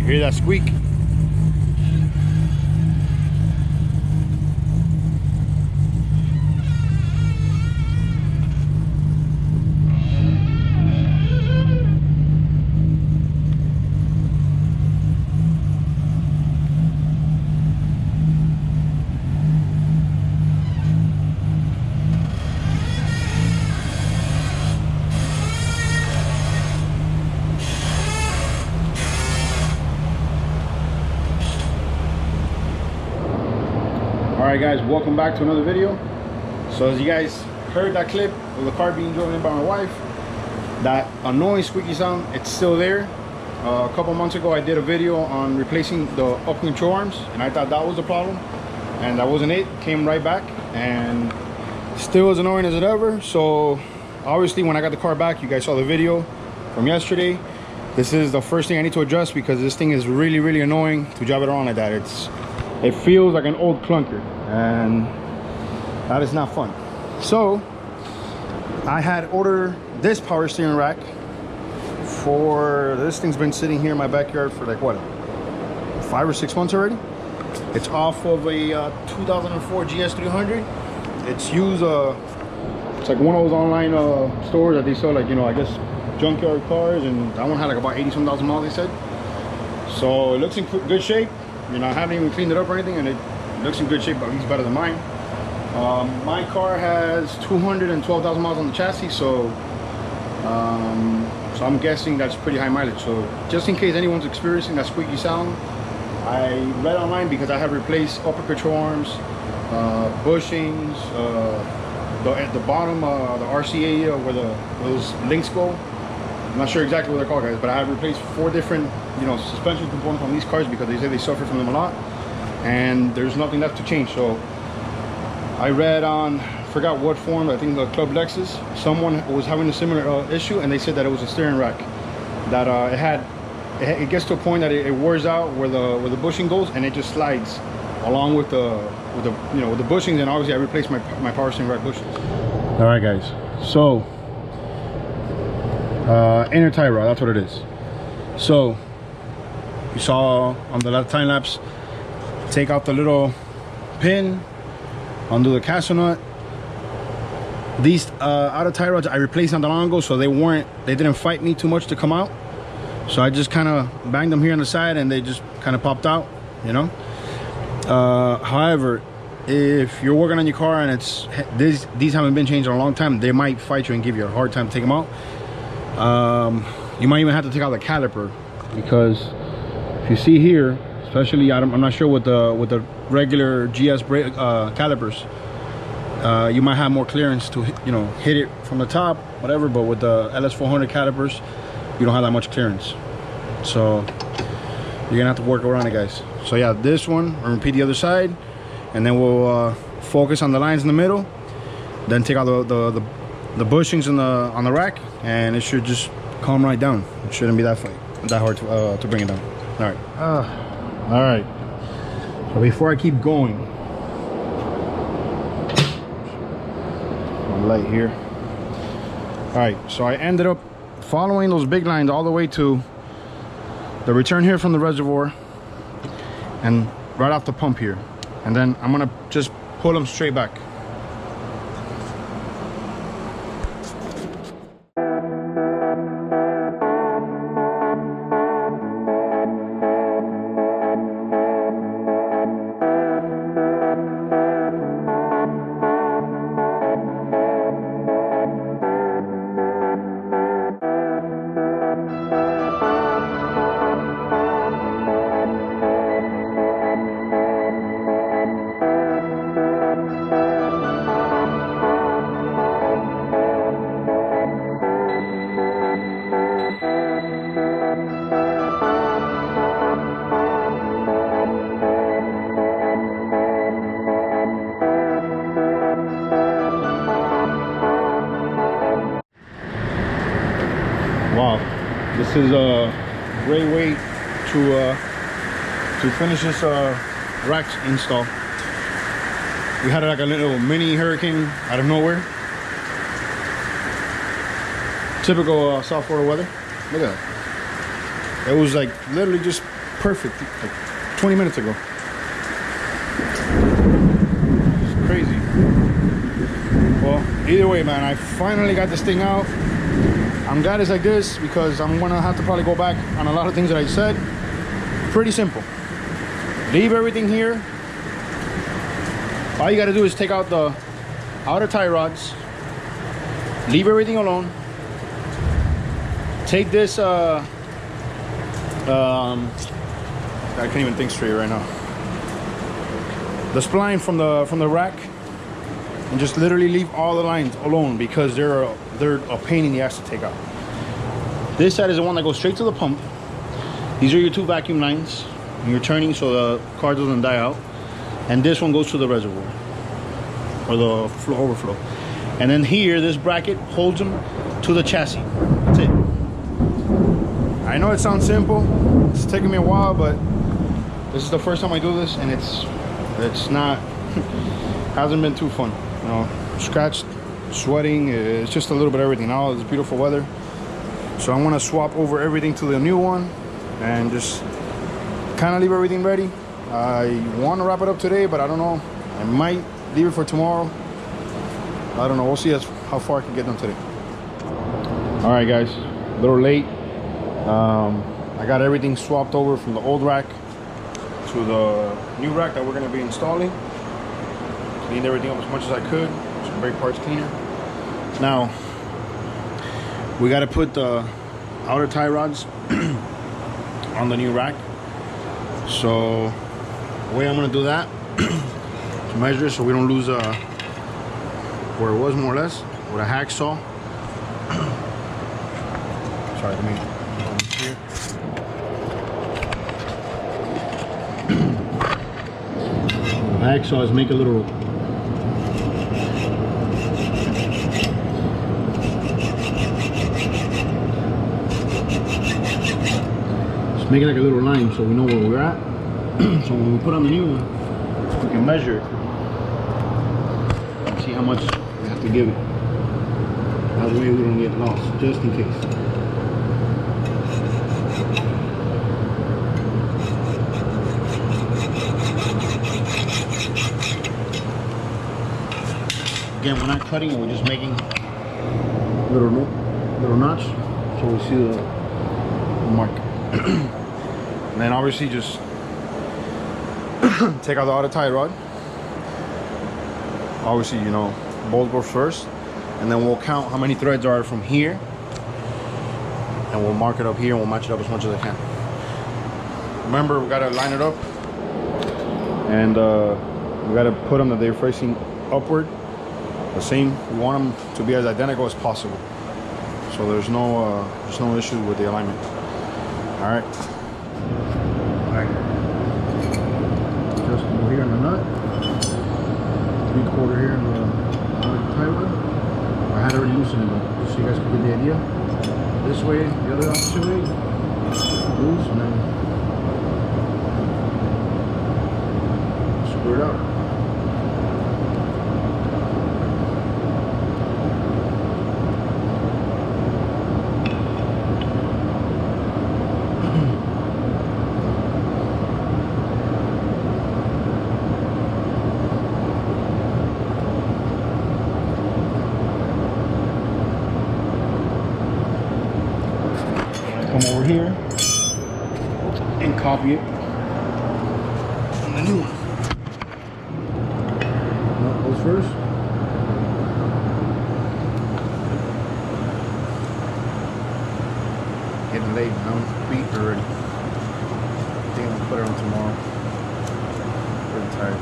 Hear that squeak? Alright guys, welcome back to another video. So as you guys heard that clip of the car being driven in by my wife, that annoying squeaky sound, it's still there. A couple months ago I did a video on replacing the up control arms, and I thought that was the problem, and that wasn't it. Came right back and still as annoying as it ever. So obviously when I got the car back, you guys saw the video from yesterday. This is the first thing I need to adjust because this thing is really annoying to drive it around like that. It feels like an old clunker, and that is not fun. So I had ordered this power steering rack for, this thing's been sitting here in my backyard for like what, 5 or 6 months already. It's off of a 2004 GS300. It's used, it's like one of those online stores that they sell, like, you know, I guess junkyard cars, and that one had like about 80-some thousand miles, they said. So it looks in good shape. You know, I haven't even cleaned it up or anything, and it looks in good shape, but at least better than mine. My car has 212,000 miles on the chassis, so I'm guessing that's pretty high mileage. So just in case anyone's experiencing that squeaky sound, I read online because I have replaced upper control arms, bushings, at the bottom, the RCA where those links go. I'm not sure exactly what they're called, guys, but I have replaced 4 different, you know, suspension components on these cars because they say they suffer from them a lot, and there's nothing left to change. So I read on, forgot what forum, I think the Club Lexus, someone was having a similar issue, and they said that it was a steering rack, that it gets to a point that it wears out where the bushing goes, and it just slides along with the bushings, and obviously I replaced my power steering rack bushings. All right, guys, so inner tie rod, that's what it is. So you saw on the last time lapse, take out the little pin, undo the castle nut. These outer tie rods I replaced not that long ago, so they didn't fight me too much to come out. So I just kind of banged them here on the side, and they just kind of popped out, you know. However, if you're working on your car and these haven't been changed in a long time, they might fight you and give you a hard time to take them out. You might even have to take out the caliper, because if you see here, especially I'm not sure with the regular GS brake calipers, you might have more clearance to, you know, hit it from the top, whatever, but with the LS400 calipers you don't have that much clearance, so you're gonna have to work around it, guys. So yeah, this one, I'll repeat the other side, and then we'll focus on the lines in the middle, then take out the bushings on the rack, and it should just calm right down. It shouldn't be that hard to bring it down. All right, so before I keep going, my light here. All right, so I ended up following those big lines all the way to the return here from the reservoir, and right off the pump here, and then I'm gonna just pull them straight back. Wow, this is a great way to finish this rack install. We had like a little mini hurricane out of nowhere. Typical South Florida weather. Look at that. It was like literally just perfect like 20 minutes ago. It's crazy. Well, either way, man, I finally got this thing out. I'm glad it's like this because I'm gonna have to probably go back on a lot of things that I said. Pretty simple. Leave everything here. All you gotta do is take out the outer tie rods. Leave everything alone. Take this, I can't even think straight right now. The spline from the rack, and just literally leave all the lines alone because they're a pain in the ass to take out. This side is the one that goes straight to the pump. These are your 2 vacuum lines. And you're turning so the car doesn't die out. And this one goes to the reservoir or the flow overflow. And then here, this bracket holds them to the chassis. That's it. I know it sounds simple. It's taking me a while, but this is the first time I do this, and it's not hasn't been too fun. You know, scratched, sweating. It's just a little bit of everything. Now it's beautiful weather, so I want to swap over everything to the new one and just kind of leave everything ready. I want to wrap it up today, but I don't know. I might leave it for tomorrow. I don't know. We'll see how far I can get done today. All right, guys. A little late. I got everything swapped over from the old rack to the new rack that we're going to be installing. Cleaned everything up as much as I could. Some brake parts cleaner. Now, we got to put the outer tie rods on the new rack. So, the way I'm going to do that, to measure it so we don't lose where it was more or less, with a hacksaw. Sorry, let me here. Hacksaws make a little just make it like a little line so we know where we're at. So when we put on the new one, we can measure it and see how much we have to give it. That way we don't get lost, just in case. Again, we're not cutting it, we're just making little notch so we see the mark. And then obviously just take out the outer tie rod. Obviously, you know, bolt goes first, and then we'll count how many threads are from here, and we'll mark it up here and we'll match it up as much as I can. Remember, we gotta line it up, and we gotta put them that they're facing upward. The same. We want them to be as identical as possible, so there's no issue with the alignment. All right. Just over here in the nut, 3/4 here in the tie rod. I had already loosened it, just so you guys can get the idea. This way, the other opposite way, loose, and then screw it out. Come over here and copy it on the new one. That goes first. Getting late now, I'm beat already. I think I'm gonna put it on tomorrow. Pretty tired.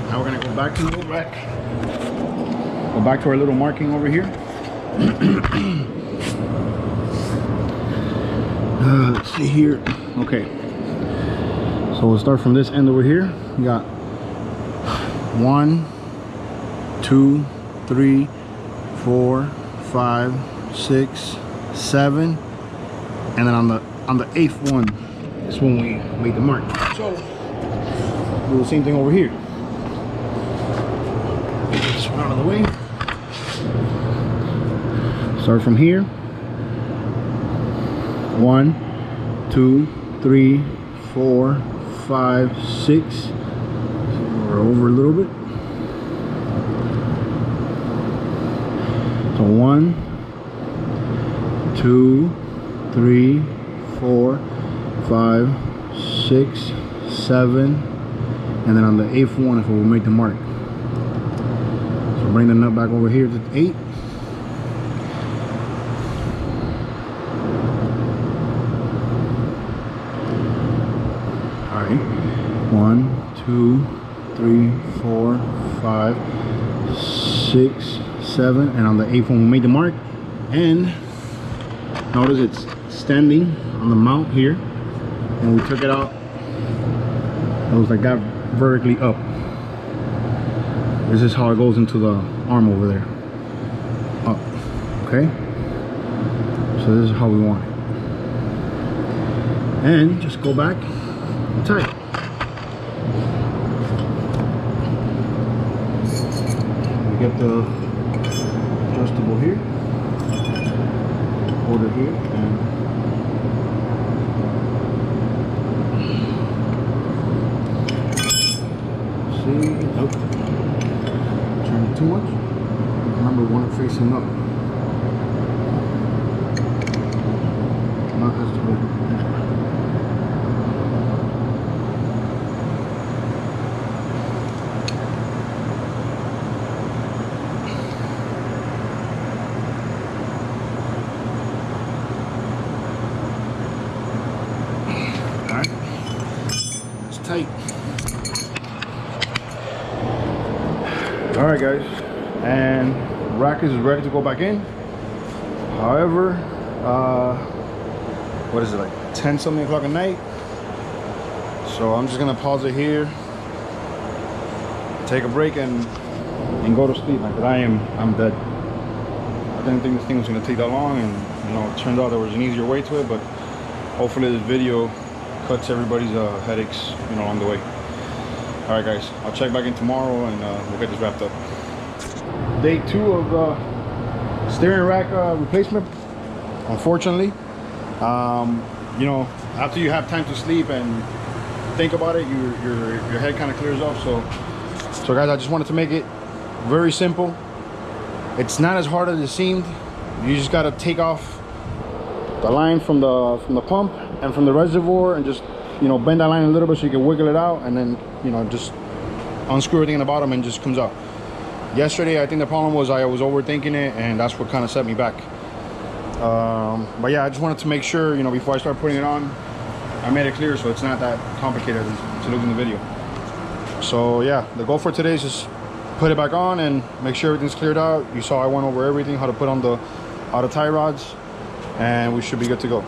Now we're gonna go back to the old rack. Go back to our little marking over here. let's see here. Okay, so we'll start from this end over here. We got 1, 2, 3, 4, 5, 6, 7, and then on the 8th one is when we made the mark. So do the same thing over here. Get this one out of the way. Start from here. 1, 2, 3, 4, 5, 6. We're over a little bit. So 1, 2, 3, 4, 5, 6, 7, and then on the 8th one is where we'll make the mark. So bring the nut back over here to 8. All right. 1, 2, 3, 4, 5, 6, 7, and on the 8th one we'll make the mark. And notice it's standing on the mount here, and we took it out. It was like that, vertically up. This is how it goes into the arm over there. Up. Okay? So this is how we want it. And just go back and tight. We get the adjustable here. Hold it here and see. Nope. Turn it too much. Remember, one facing up. Not as to go. Tight. All right, guys, and rack is ready to go back in. However, what is it, like 10 something o'clock at night? So I'm just gonna pause it here, take a break, and go to sleep. Like, I'm dead. I didn't think this thing was gonna take that long, and you know, it turned out there was an easier way to it. But hopefully this video cuts everybody's headaches, you know, along the way. All right, guys, I'll check back in tomorrow, and we'll get this wrapped up. Day 2 of steering rack replacement. Unfortunately, you know, after you have time to sleep and think about it, your head kind of clears up. So guys, I just wanted to make it very simple. It's not as hard as it seemed. You just got to take off the line from the pump and from the reservoir, and just, you know, bend that line a little bit so you can wiggle it out, and then, you know, just unscrew everything in the bottom and just comes out. Yesterday, I think the problem was I was overthinking it, and that's what kind of set me back. But yeah, I just wanted to make sure, you know, before I start putting it on, I made it clear so it's not that complicated to look in the video. So yeah, the goal for today is just put it back on and make sure everything's cleared out. You saw I went over everything, how to put on all the tie rods, and we should be good to go.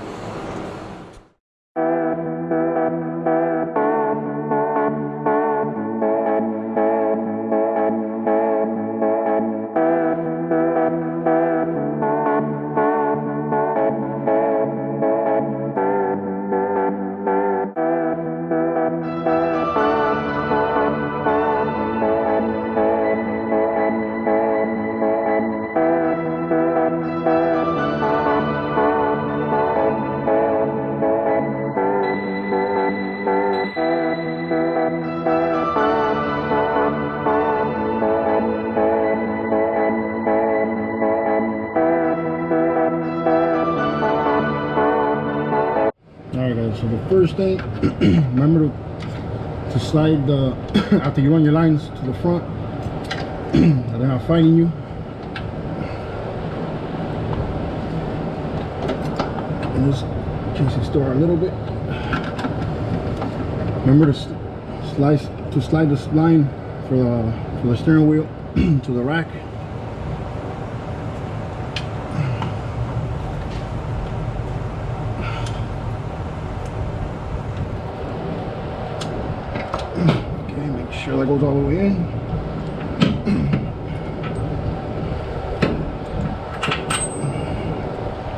So the first thing, remember to slide the after you run your lines to the front, so they're not fighting you. In this case, you store a little bit. Remember to slide this line for the steering wheel to the rack. sure that goes all the way in.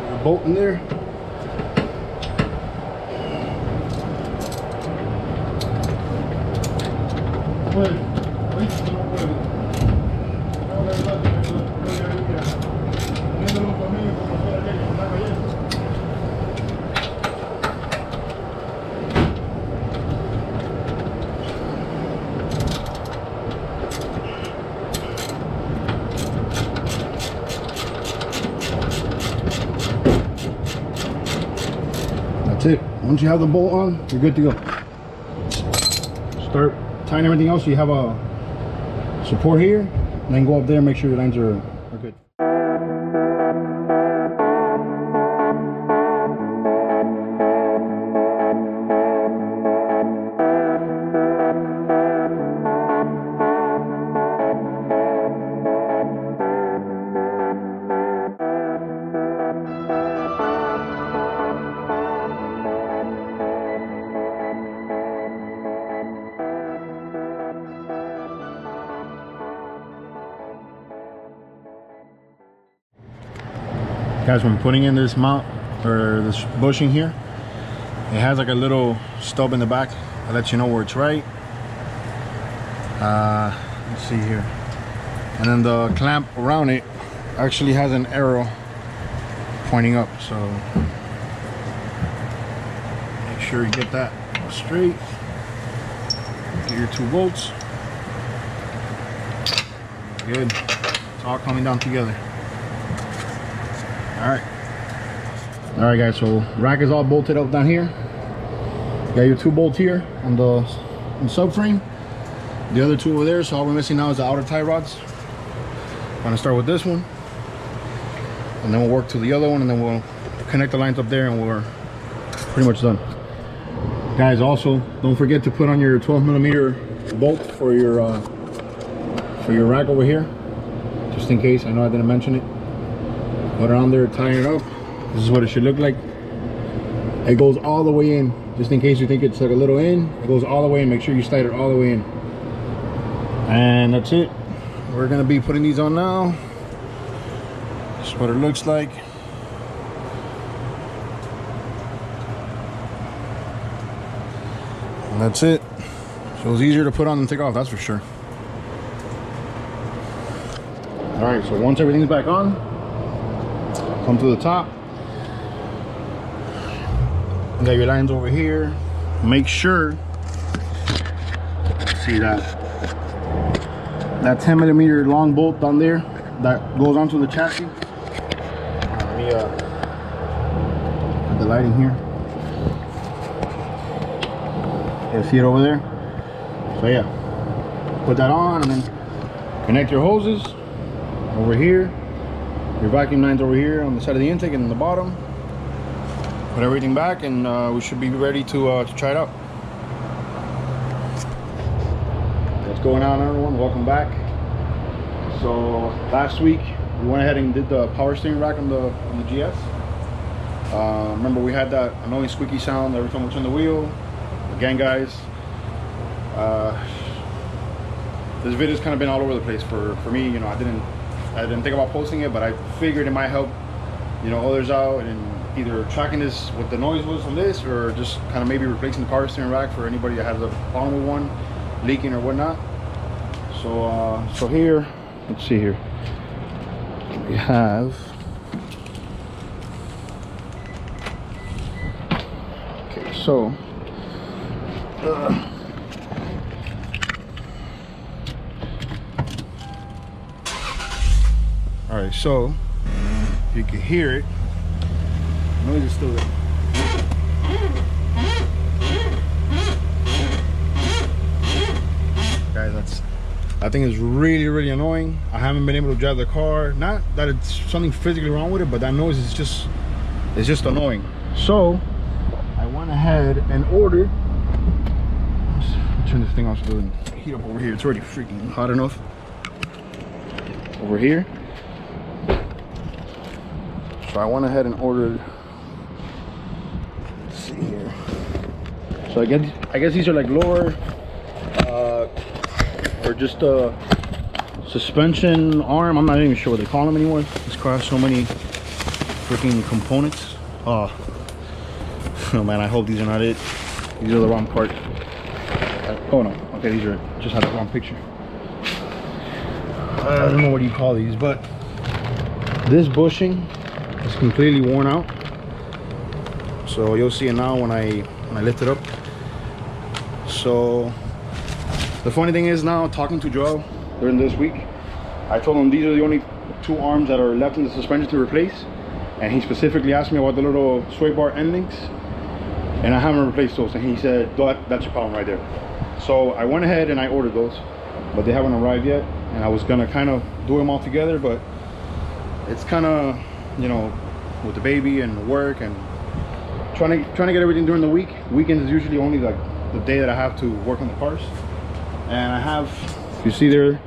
There's a bolt in there. That's it. Once you have the bolt on, you're good to go. Start tying everything else so you have a support here, and then go up there and make sure your lines are good. Guys, when putting in this mount or this bushing here, it has like a little stub in the back that lets you know where it's right. Let's see here, and then the clamp around it actually has an arrow pointing up, so make sure you get that straight. Get your 2 bolts. Good. It's all coming down together. All right guys, so rack is all bolted up down here. You got your 2 bolts here on the subframe, the other 2 over there. So all we're missing now is the outer tie rods. I'm gonna start with this one, and then we'll work to the other one, and then we'll connect the lines up there, and we're pretty much done. Guys, also don't forget to put on your 12mm bolt for your rack over here, just in case. I know I didn't mention it. Put it on there, tying it up. This is what it should look like. It goes all the way in, just in case you think it's like a little in. It goes all the way in. Make sure you slide it all the way in. And that's it. We're gonna be putting these on now. This is what it looks like. And that's it. So it's easier to put on than take off, that's for sure. All right, so once everything's back on, come to the top. You got your lines over here. Make sure, see that 10mm long bolt down there that goes onto the chassis. Let me put the light in here. You see it over there? So yeah, put that on, and then connect your hoses over here. Your vacuum line's over here on the side of the intake and in the bottom. Put everything back, and we should be ready to try it out. What's going on, everyone? Welcome back. So last week we went ahead and did the power steering rack on the GS. Remember, we had that annoying squeaky sound every time we turned the wheel. Again, guys, this video's kind of been all over the place for me. You know, I didn't think about posting it, but I figured it might help, you know, others out, and either tracking this, what the noise was on this, or just kind of maybe replacing the power steering rack for anybody that has a problem with one leaking or whatnot. So here, let's see here, we have so all right, so you can hear it. Noise is still there. Guys, I think it's really annoying. I haven't been able to drive the car. Not that it's something physically wrong with it, but that noise is just annoying. So I went ahead and ordered. Let's turn this thing off so it doesn't heat up over here. It's already freaking hot enough over here. So I went ahead and ordered. Let's see here. So I guess these are like lower or just a suspension arm. I'm not even sure what they call them anymore. This car has so many freaking components. Oh man, I hope these are not it. These are the wrong part. Oh no, okay, these are just had the wrong picture. I don't know what you call these, but this bushing is completely worn out. So you'll see it now when I lift it up. So the funny thing is, now talking to Joel during this week, I told him these are the only two arms that are left in the suspension to replace, and he specifically asked me about the little sway bar end links, and I haven't replaced those, and he said that's your problem right there. So I went ahead and I ordered those, but they haven't arrived yet, and I was gonna kind of do them all together, but it's kind of, you know, with the baby and work and trying to get everything during the week. Weekends is usually only like the day that I have to work on the cars. And I have, you see there,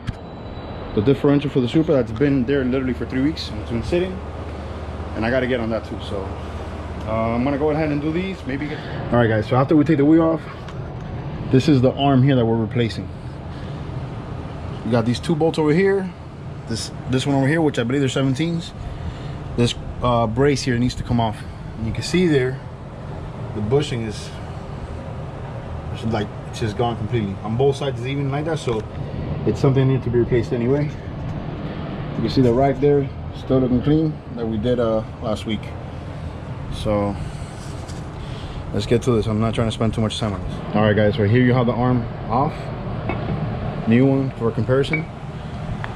the differential for the Supra that's been there literally for 3 weeks, and it's been sitting, and I got to get on that too. So I'm gonna go ahead and do these, maybe get... All right guys, so after we take the wheel off, this is the arm here that we're replacing. We got these two bolts over here, this one over here, which I believe they're 17s. This brace here needs to come off, and you can see there the bushing is like, it's just gone completely on both sides. Is even like that, so it's something that needs to be replaced anyway. You can see that right there, still looking clean, that we did last week. So let's get to this. I'm not trying to spend too much time on this. All right guys, so here you have the arm off, new one for comparison,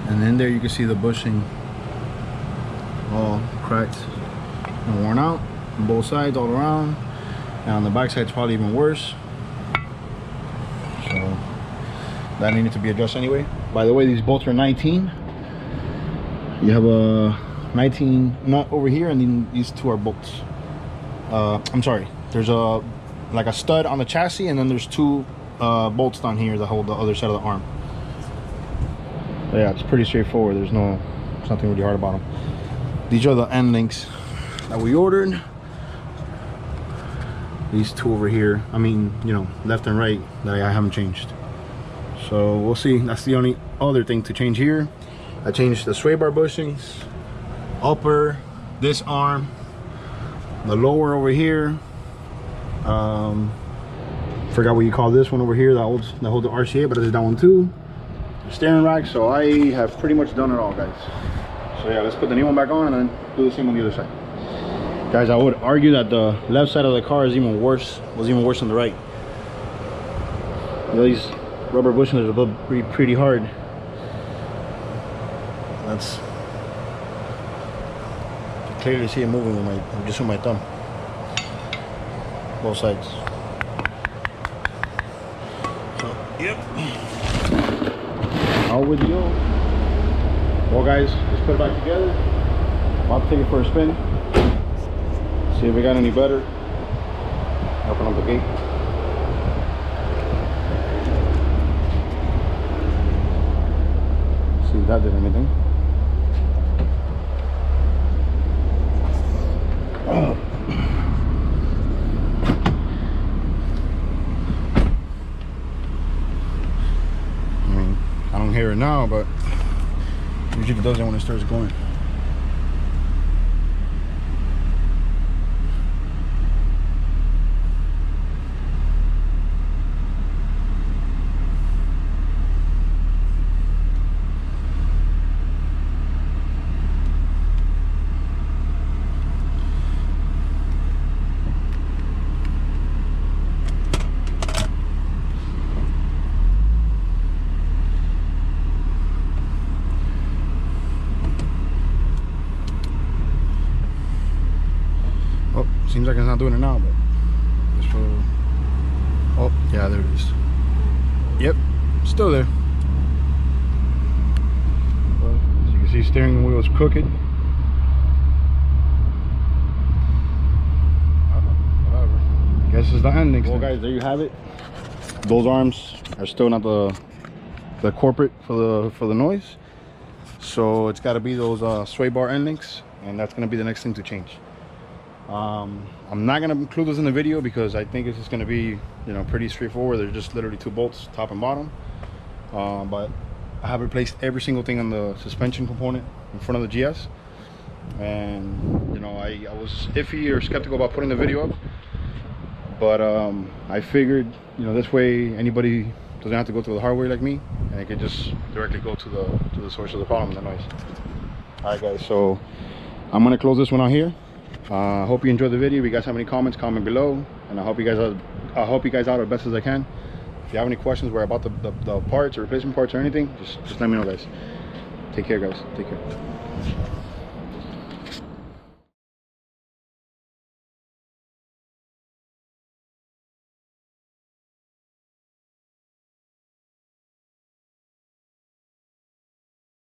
and then there you can see the bushing all cracked and worn out on both sides, all around, and on the back side it's probably even worse. So that needed to be adjusted anyway. By the way, these bolts are 19. You have a 19 nut over here, and then these two are bolts. I'm sorry, there's a like a stud on the chassis, and then there's two bolts down here that hold the other side of the arm. But yeah, it's pretty straightforward. There's nothing really hard about them. These are the end links that we ordered. These two over here, I mean, you know, left and right, that I haven't changed. So we'll see. That's the only other thing to change here. I changed the sway bar bushings, upper, this arm, the lower over here. Forgot what you call this one over here that holds the RCA, but it is that one too. Steering rack. So I have pretty much done it all, guys. So yeah, let's put the new one back on and then do the same on the other side. Guys, I would argue that the left side of the car is even worse, was even worse than the right. You know, these rubber bushings are pretty hard. That's, you can clearly see it moving with just with my thumb. Both sides. So, yep. Out with you. Well guys, let's put it back together. I'll take it for a spin. See if we got any better. Open up the gate. See if that did anything. Oh. I mean, I don't hear it now, but usually it does it when it starts going. Seems like it's not doing it now, but just for... Oh, yeah, there it is. Yep, still there. But as you can see, steering wheel is crooked. Whatever. Guess it's the ending. Well, guys, there you have it. Those arms are still not the corporate for the noise, so it's got to be those sway bar end links, and that's going to be the next thing to change. I'm not gonna include this in the video because I think it's just gonna be, you know, pretty straightforward. There's just literally two bolts, top and bottom. but I have replaced every single thing on the suspension component in front of the GS. And you know, I was iffy or skeptical about putting the video up, but I figured, you know, this way anybody doesn't have to go through the hard way like me, and they can just directly go to the source of the problem, the noise. All right guys, so I'm gonna close this one out here. I hope you enjoyed the video. If you guys have any comments, comment below, and I help you guys out as best as I can. If you have any questions about the parts or replacement parts or anything, just let me know, guys. Take care, guys. Take care.